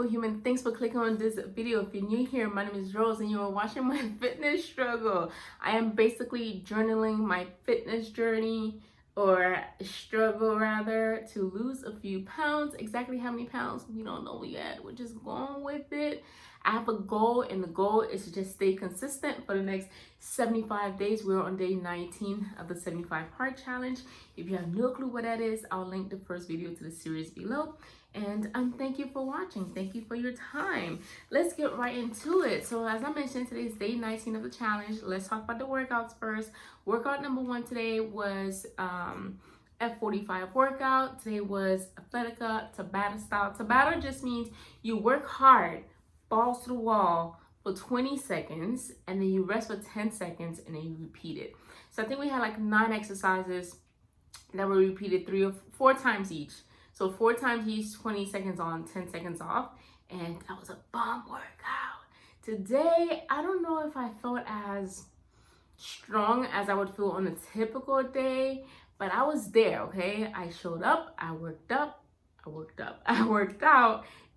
beautiful human. Thanks for clicking on this video. If you're new here, my name is Rose and you are watching my fitness struggle. I am basically journaling my fitness journey, or struggle rather, to lose a few pounds. Exactly how many pounds, we don't know yet. We're just going with it. I have a goal, and the goal is to just stay consistent for the next 75 days. We're on day 19 of the 75 hard challenge. If you have no clue what that is, I'll link the first video to the series below. And thank you for watching. Thank you for your time. Let's get right into it. So as I mentioned, today is day 19 of the challenge. Let's talk about the workouts first. Workout number 1 today was F45 workout. Today was Athletica Tabata style. Tabata just means you work hard, balls to the wall for 20 seconds, and then you rest for 10 seconds, and then you repeat it. So I think we had like 9 exercises that were repeated 3 or 4 times each. So 4 times each, 20 seconds on, 10 seconds off. And that was a bomb workout. Today, I don't know if I felt as strong as I would feel on a typical day, but I was there, okay? I showed up, I worked out,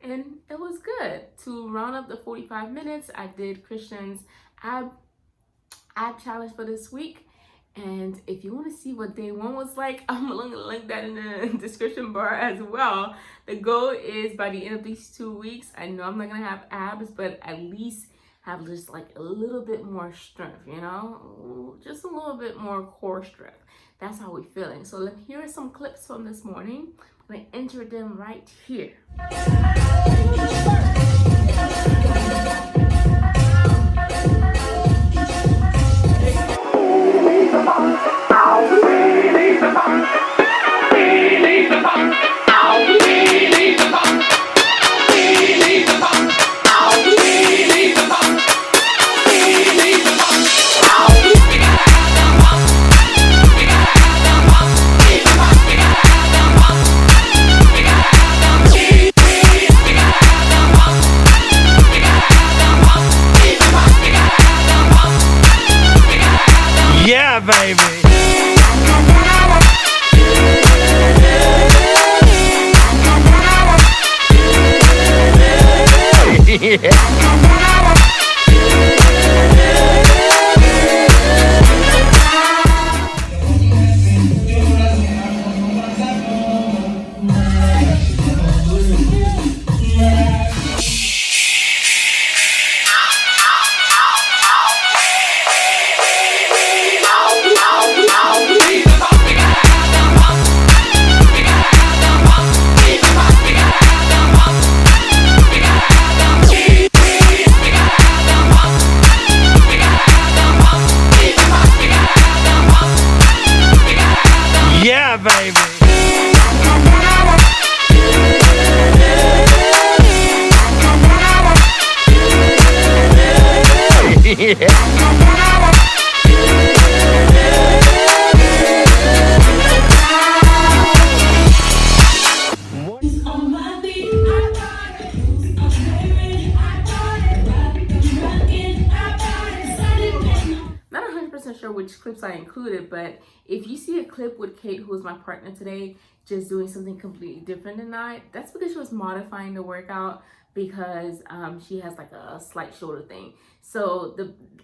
and it was good. To round up the 45 minutes, I did Christian's ab challenge for this week. And if you want to see what day 1 was like, I'm going to link that in the description bar as well. The goal is by the end of these 2 weeks, I know I'm not going to have abs, but at least have just like a little bit more strength, you know, just a little bit more core strength. That's how we're feeling. So here are some clips from this morning. I'm going to enter them right here. Yeah, baby. Yeah, baby. Not 100% sure which clips I included, but if you see a clip with Kate, who is my partner today, just doing something completely different than I, that's because she was modifying the workout, because she has like a slight shoulder thing. So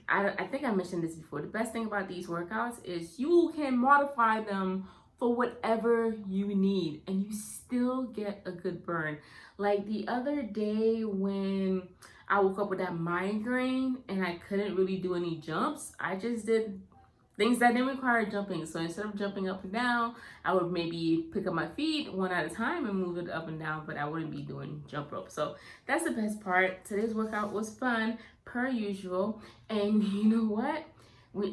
I think I mentioned this before. The best thing about these workouts is you can modify them for whatever you need, and you still get a good burn. Like the other day when I woke up with that migraine and I couldn't really do any jumps, I just did things that didn't require jumping. So instead of jumping up and down, I would maybe pick up my feet one at a time and move it up and down, but I wouldn't be doing jump rope. So that's the best part. Today's workout was fun, per usual. And you know what?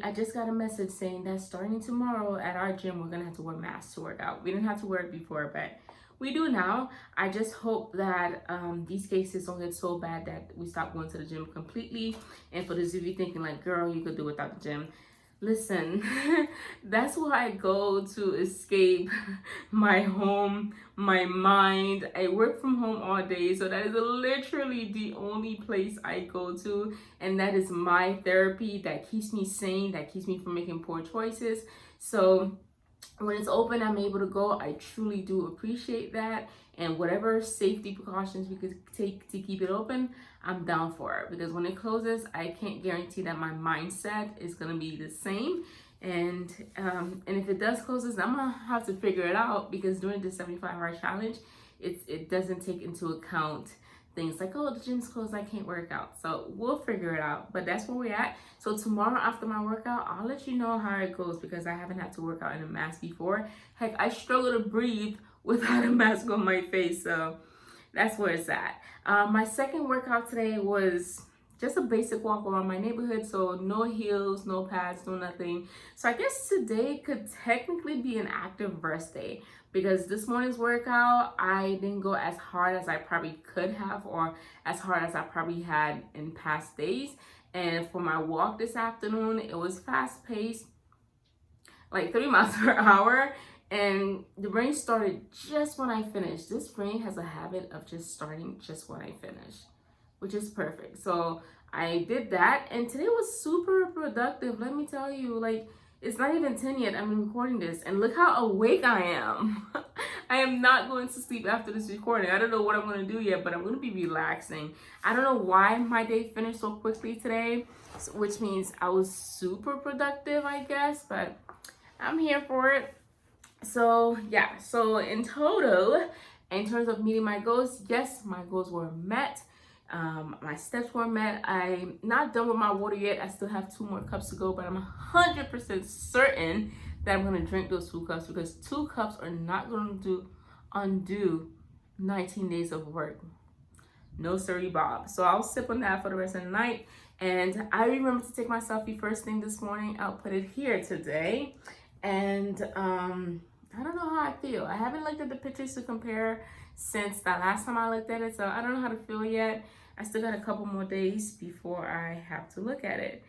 I just got a message saying that starting tomorrow at our gym, we're gonna have to wear masks to work out. We didn't have to wear it before, but we do now. I just hope that these cases don't get so bad that we stop going to the gym completely. And for those of you thinking like, girl, you could do without the gym, Listen, that's where I go to escape my home, my mind. I work from home all day, so that is literally the only place I go to, and that is my therapy that keeps me sane, that keeps me from making poor choices. So when it's open, I'm able to go. I truly do appreciate that. And whatever safety precautions we could take to keep it open, I'm down for it. Because when it closes, I can't guarantee that my mindset is gonna be the same. And if it does closes, I'm gonna have to figure it out, because during the 75-hour challenge, it doesn't take into account things like, oh, the gym's closed, I can't work out. So we'll figure it out, but that's where we're at. So tomorrow after my workout, I'll let you know how it goes, because I haven't had to work out in a mask before. Heck, I struggle to breathe without a mask on my face. So that's where it's at. My second workout today was just a basic walk around my neighborhood. So no heels, no pads, no nothing. So I guess today could technically be an active rest day, because this morning's workout, I didn't go as hard as I probably could have, or as hard as I probably had in past days. And for my walk this afternoon, it was fast paced, like 3 miles per hour. And the rain started just when I finished. This rain has a habit of just starting just when I finish, which is perfect. So I did that, and today was super productive. Let me tell you, like, it's not even 10 yet. I'm recording this, and look how awake I am. I am not going to sleep after this recording. I don't know what I'm going to do yet, but I'm going to be relaxing. I don't know why my day finished so quickly today, which means I was super productive, I guess, but I'm here for it. So yeah, so in total, in terms of meeting my goals, yes, my goals were met. My steps were met. I'm not done with my water yet. I still have 2 more cups to go, but I'm 100% certain that I'm going to drink those 2 cups, because 2 cups are not going to undo 19 days of work. No siree, Bob. So I'll sip on that for the rest of the night. And I remember to take my selfie first thing this morning. I'll put it here today. And I don't know how I feel. I haven't looked at the pictures to compare since the last time I looked at it, so I don't know how to feel yet. I still got a couple more days before I have to look at it.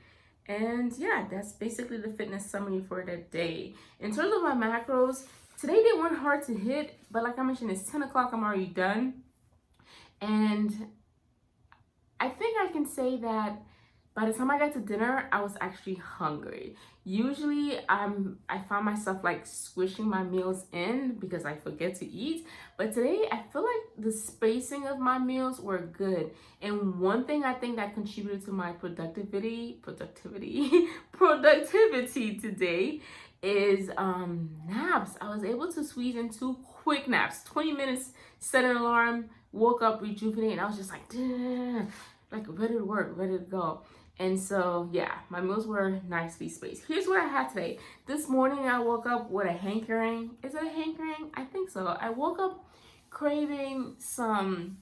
And yeah, that's basically the fitness summary for the day. In terms of my macros, today they weren't hard to hit, but like I mentioned, it's 10 o'clock, I'm already done. And I think I can say that by the time I got to dinner, I was actually hungry. Usually I find myself like squishing my meals in because I forget to eat. But today I feel like the spacing of my meals were good. And one thing I think that contributed to my productivity today is naps. I was able to squeeze in 2 quick naps, 20 minutes, set an alarm, woke up, rejuvenate, and I was just like, like ready to work, ready to go. And so, yeah, my meals were nicely spaced. Here's what I had today. This morning, I woke up with a hankering. Is it a hankering? I think so. I woke up craving something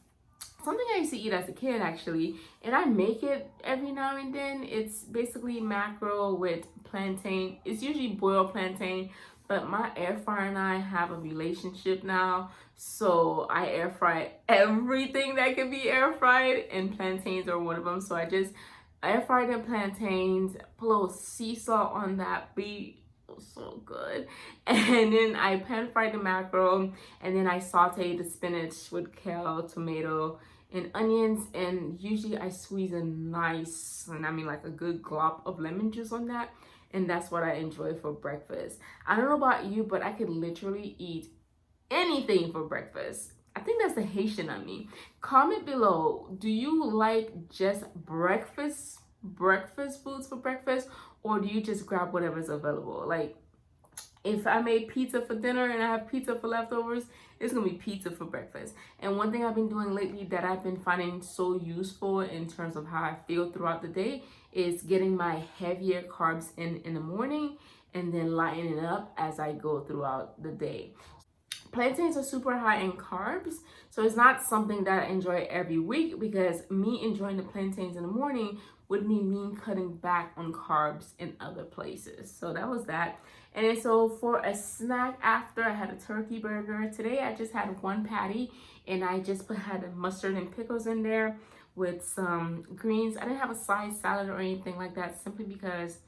I used to eat as a kid, actually. And I make it every now and then. It's basically mackerel with plantain. It's usually boiled plantain. But my air fryer and I have a relationship now. So I air fry everything that can be air fried. And plantains are one of them. So I just air fried the plantains, put a little sea salt on that beet, it was so good. And then I pan fried the mackerel, and then I sauteed the spinach with kale, tomato, and onions. And usually I squeeze a nice, and I mean like a good glop of lemon juice on that. And that's what I enjoy for breakfast. I don't know about you, but I could literally eat anything for breakfast. I think that's the Haitian on me. Comment below, do you like just breakfast foods for breakfast, or do you just grab whatever's available? Like, if I made pizza for dinner and I have pizza for leftovers, it's gonna be pizza for breakfast. And one thing I've been doing lately that I've been finding so useful in terms of how I feel throughout the day is getting my heavier carbs in the morning, and then lightening it up as I go throughout the day. Plantains are super high in carbs, so it's not something that I enjoy every week, because me enjoying the plantains in the morning would mean me cutting back on carbs in other places. So that was that. And then so for a snack after, I had a turkey burger. Today I just had 1 patty, and I just had mustard and pickles in there with some greens. I didn't have a side salad or anything like that, simply because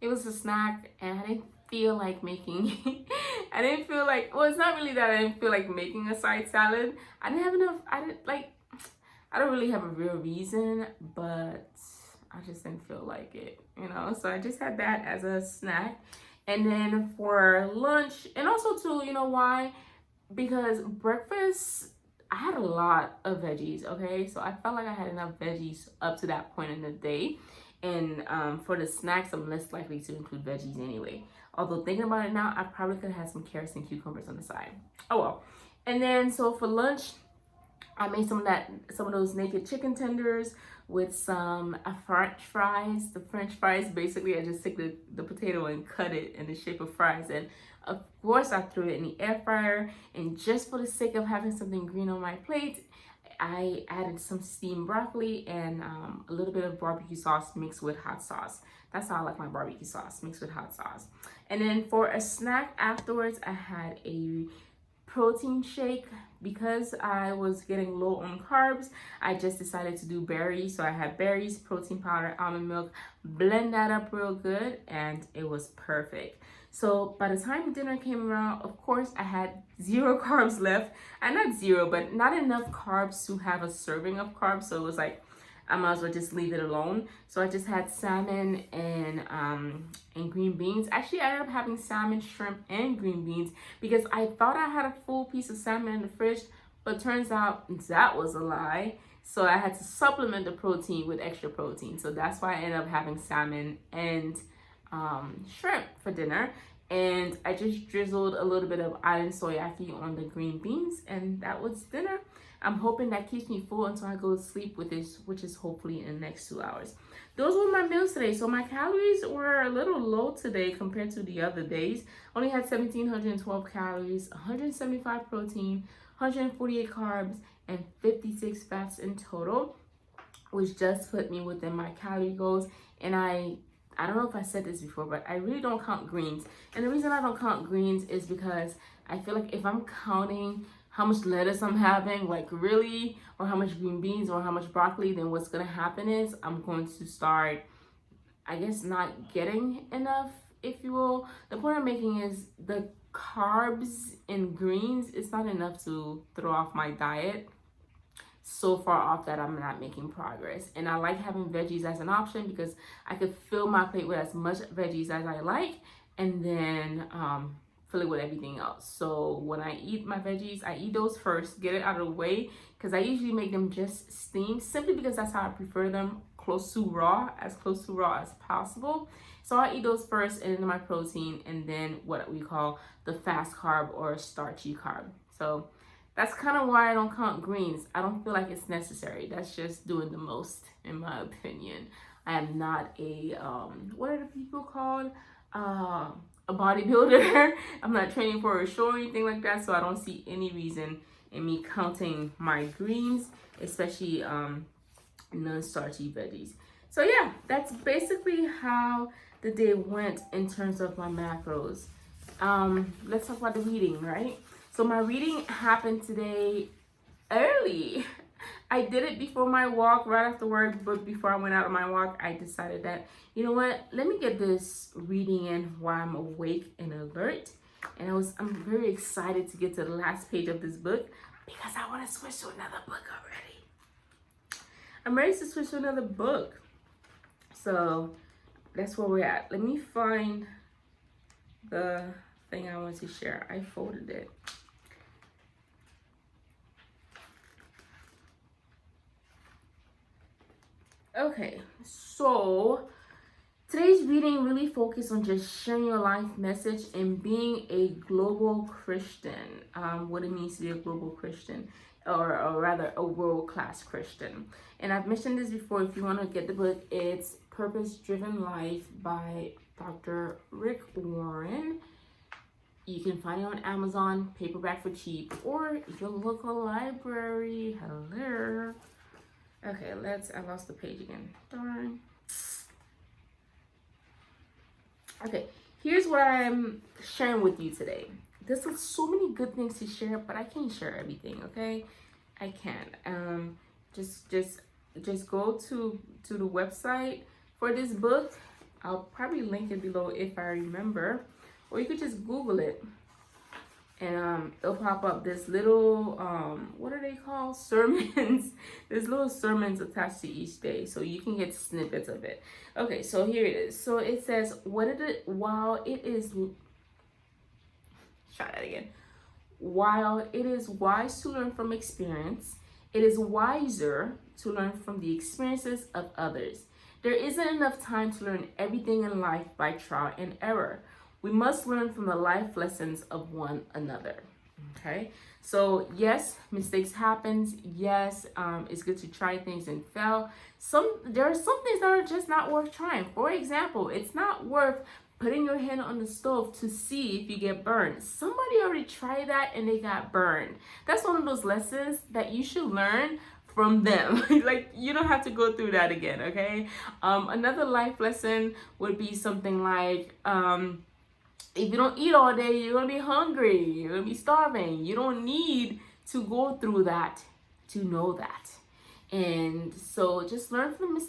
it was a snack and I didn't feel like making well, it's not really that I didn't feel like making a side salad. I didn't have enough. I don't really have a real reason, but I just didn't feel like it, you know. So I just had that as a snack. And then for lunch, and also too, you know why? Because breakfast, I had a lot of veggies, okay? So I felt like I had enough veggies up to that point in the day. And for the snacks, I'm less likely to include veggies anyway. Although thinking about it now, I probably could have had some carrots and cucumbers on the side. Oh well. And then so for lunch, I made some of those naked chicken tenders with some French fries. The French fries, basically, I just took the potato and cut it in the shape of fries. And of course, I threw it in the air fryer. And just for the sake of having something green on my plate, I added some steamed broccoli and a little bit of barbecue sauce mixed with hot sauce. That's how I like my barbecue sauce, mixed with hot sauce. And then for a snack afterwards, I had a protein shake. Because I was getting low on carbs, I just decided to do berries. So I had berries, protein powder, almond milk, blend that up real good, and it was perfect. So by the time dinner came around, of course, I had 0 carbs left. And not 0, but not enough carbs to have a serving of carbs. So it was like, I might as well just leave it alone. So I just had salmon and green beans. Actually, I ended up having salmon, shrimp, and green beans because I thought I had a full piece of salmon in the fridge, but turns out that was a lie. So I had to supplement the protein with extra protein. So that's why I ended up having salmon and shrimp for dinner. And I just drizzled a little bit of island soyaki on the green beans, and that was dinner. I'm hoping that keeps me full until I go to sleep with this, which is hopefully in the next 2 hours. Those were my meals today. So my calories were a little low today compared to the other days. Only had 1,712 calories, 175 protein, 148 carbs, and 56 fats in total, which just put me within my calorie goals. And I don't know if I said this before, but I really don't count greens. And the reason I don't count greens is because I feel like if I'm counting how much lettuce I'm having, like really, or how much green beans or how much broccoli, then what's gonna happen is I'm going to start, I guess, not getting enough, if you will. The point I'm making is the carbs in greens, it's not enough to throw off my diet. So far off that I'm not making progress. And I like having veggies as an option because I could fill my plate with as much veggies as I like, and then fill it with everything else. So when I eat my veggies, I eat those first, get it out of the way, because I usually make them just steamed, simply because that's how I prefer them, close to raw as possible. So I eat those first, and then my protein, and then what we call the fast carb or starchy carb. So that's kind of why I don't count greens. I don't feel like it's necessary. That's just doing the most, in my opinion. I am not a what are the people called? A bodybuilder. I'm not training for a show or anything like that, so I don't see any reason in me counting my greens, especially non-starchy veggies. So yeah, that's basically how the day went in terms of my macros. Let's talk about the reading, right? So my reading happened today early. I did it before my walk, right after work, but before I went out on my walk, I decided that, you know what, let me get this reading in while I'm awake and alert. And I'm very excited to get to the last page of this book because I want to switch to another book already. I'm ready to switch to another book. So that's where we're at. Let me find the thing I want to share. I folded it. Okay, so today's reading really focused on just sharing your life message and being a global Christian, what it means to be a global Christian, or rather a world-class Christian. And I've mentioned this before. If you want to get the book, it's Purpose Driven Life by Dr. Rick Warren. You can find it on Amazon, paperback for cheap, or your local library. Hello. Okay, I lost the page again. Darn. Okay, here's what I'm sharing with you today. There's so many good things to share, but I can't share everything, okay? I can't. Just go to the website for this book. I'll probably link it below if I remember. Or you could just Google it and it'll pop up this little what are they called, sermons. There's little sermons attached to each day, so you can get snippets of it. Okay, so here it is. So it says, while it is wise to learn from experience, it is wiser to learn from the experiences of others. There isn't enough time to learn everything in life by trial and error. We must learn from the life lessons of one another. Okay, so yes, mistakes happen. Yes, it's good to try things and fail. There are some things that are just not worth trying. For example, it's not worth putting your hand on the stove to see if you get burned. Somebody already tried that and they got burned. That's one of those lessons that you should learn from them. Like, you don't have to go through that again, okay? Another life lesson would be something like, if you don't eat all day, you're gonna be hungry, you're gonna be starving. You don't need to go through that to know that. And so just learn from the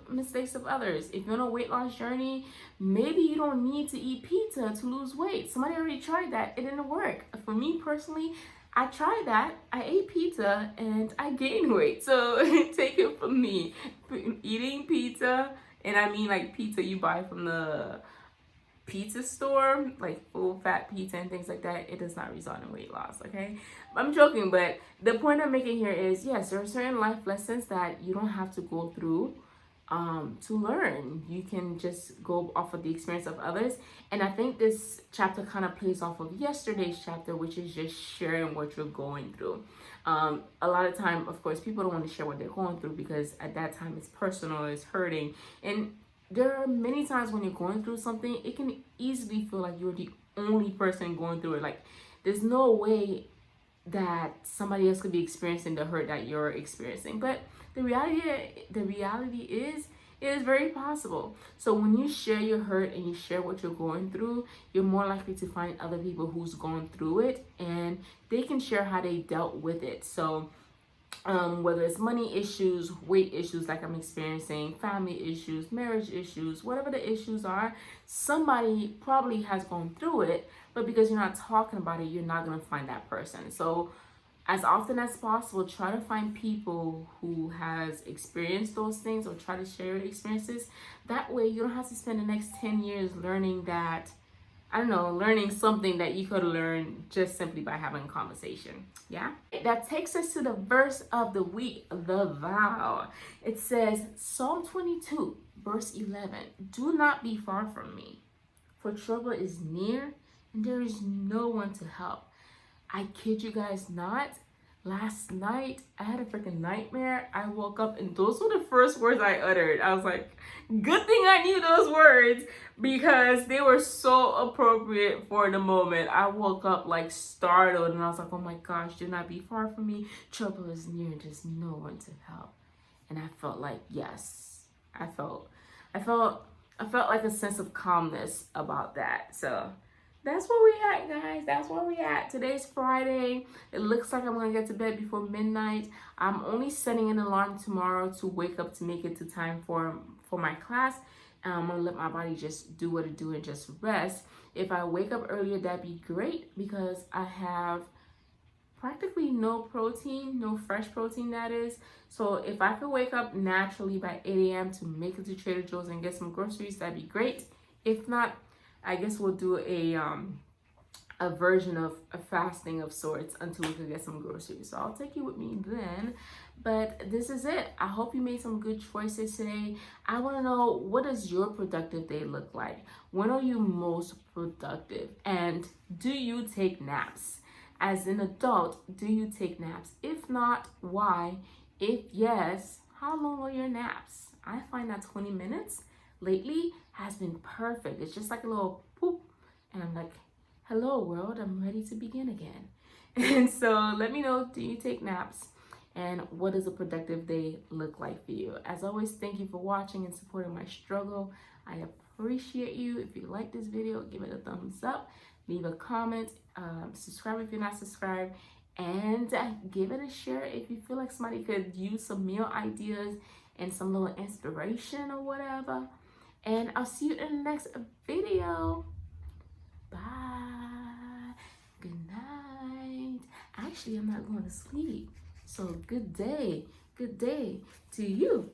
mistakes of others. If you're on a weight loss journey, maybe you don't need to eat pizza to lose weight. Somebody already tried that, it didn't work. For me personally, I tried that, I ate pizza and I gained weight. So take it from me. Eating pizza, and I mean like pizza you buy from the pizza store, like full fat pizza and things like that, it does not result in weight loss, okay? I'm joking, but the point I'm making here is, yes, there are certain life lessons that you don't have to go through to learn. You can just go off of the experience of others. And I think this chapter kind of plays off of yesterday's chapter, which is just sharing what you're going through. A lot of time, of course, people don't want to share what they're going through because at that time it's personal, it's hurting. And there are many times when you're going through something, it can easily feel like you're the only person going through it. Like, there's no way that somebody else could be experiencing the hurt that you're experiencing. But the reality is, it is very possible. So when you share your hurt and you share what you're going through, you're more likely to find other people who's gone through it, and they can share how they dealt with it. So whether it's money issues, weight issues like I'm experiencing, family issues, marriage issues, whatever the issues are, somebody probably has gone through it, but because you're not talking about it, you're not going to find that person. So as often as possible, try to find people who has experienced those things, or try to share your experiences. That way you don't have to spend the next 10 years learning that, learning something that you could learn just simply by having a conversation. Yeah? That takes us to the verse of the week, the vow. It says, Psalm 22, verse 11, do not be far from me, for trouble is near and there is no one to help. I kid you guys not. Last night, I had a freaking nightmare. I woke up and those were the first words I uttered. I was like, good thing I knew those words because they were so appropriate for the moment. I woke up like startled and I was like, oh my gosh, do not be far from me. Trouble is near and there's no one to help. And I felt like, yes, I felt like a sense of calmness about that. So that's where we at, guys. That's where we at. Today's Friday. It looks like I'm gonna get to bed before midnight. I'm only setting an alarm tomorrow to wake up to make it to time for my class. I'm gonna let my body just do what it do and just rest. If I wake up earlier, that'd be great because I have practically no protein, no fresh protein that is. So if I could wake up naturally by 8 a.m. to make it to Trader Joe's and get some groceries, that'd be great. If not, I guess we'll do a version of a fasting of sorts until we can get some groceries. So I'll take you with me then. But this is it. I hope you made some good choices today. I want to know, what does your productive day look like? When are you most productive? And do you take naps? As an adult, do you take naps? If not, why? If yes, how long are your naps? I find that 20 minutes lately has been perfect. It's just like a little poop, and I'm like, hello world, I'm ready to begin again. And so let me know, do you take naps? And what does a productive day look like for you? As always, thank you for watching and supporting my struggle. I appreciate you. If you like this video, give it a thumbs up, leave a comment, subscribe if you're not subscribed, and give it a share if you feel like somebody could use some meal ideas and some little inspiration or whatever. And I'll see you in the next video. Bye. Good night. actually I'm not going to sleep. So good day to you.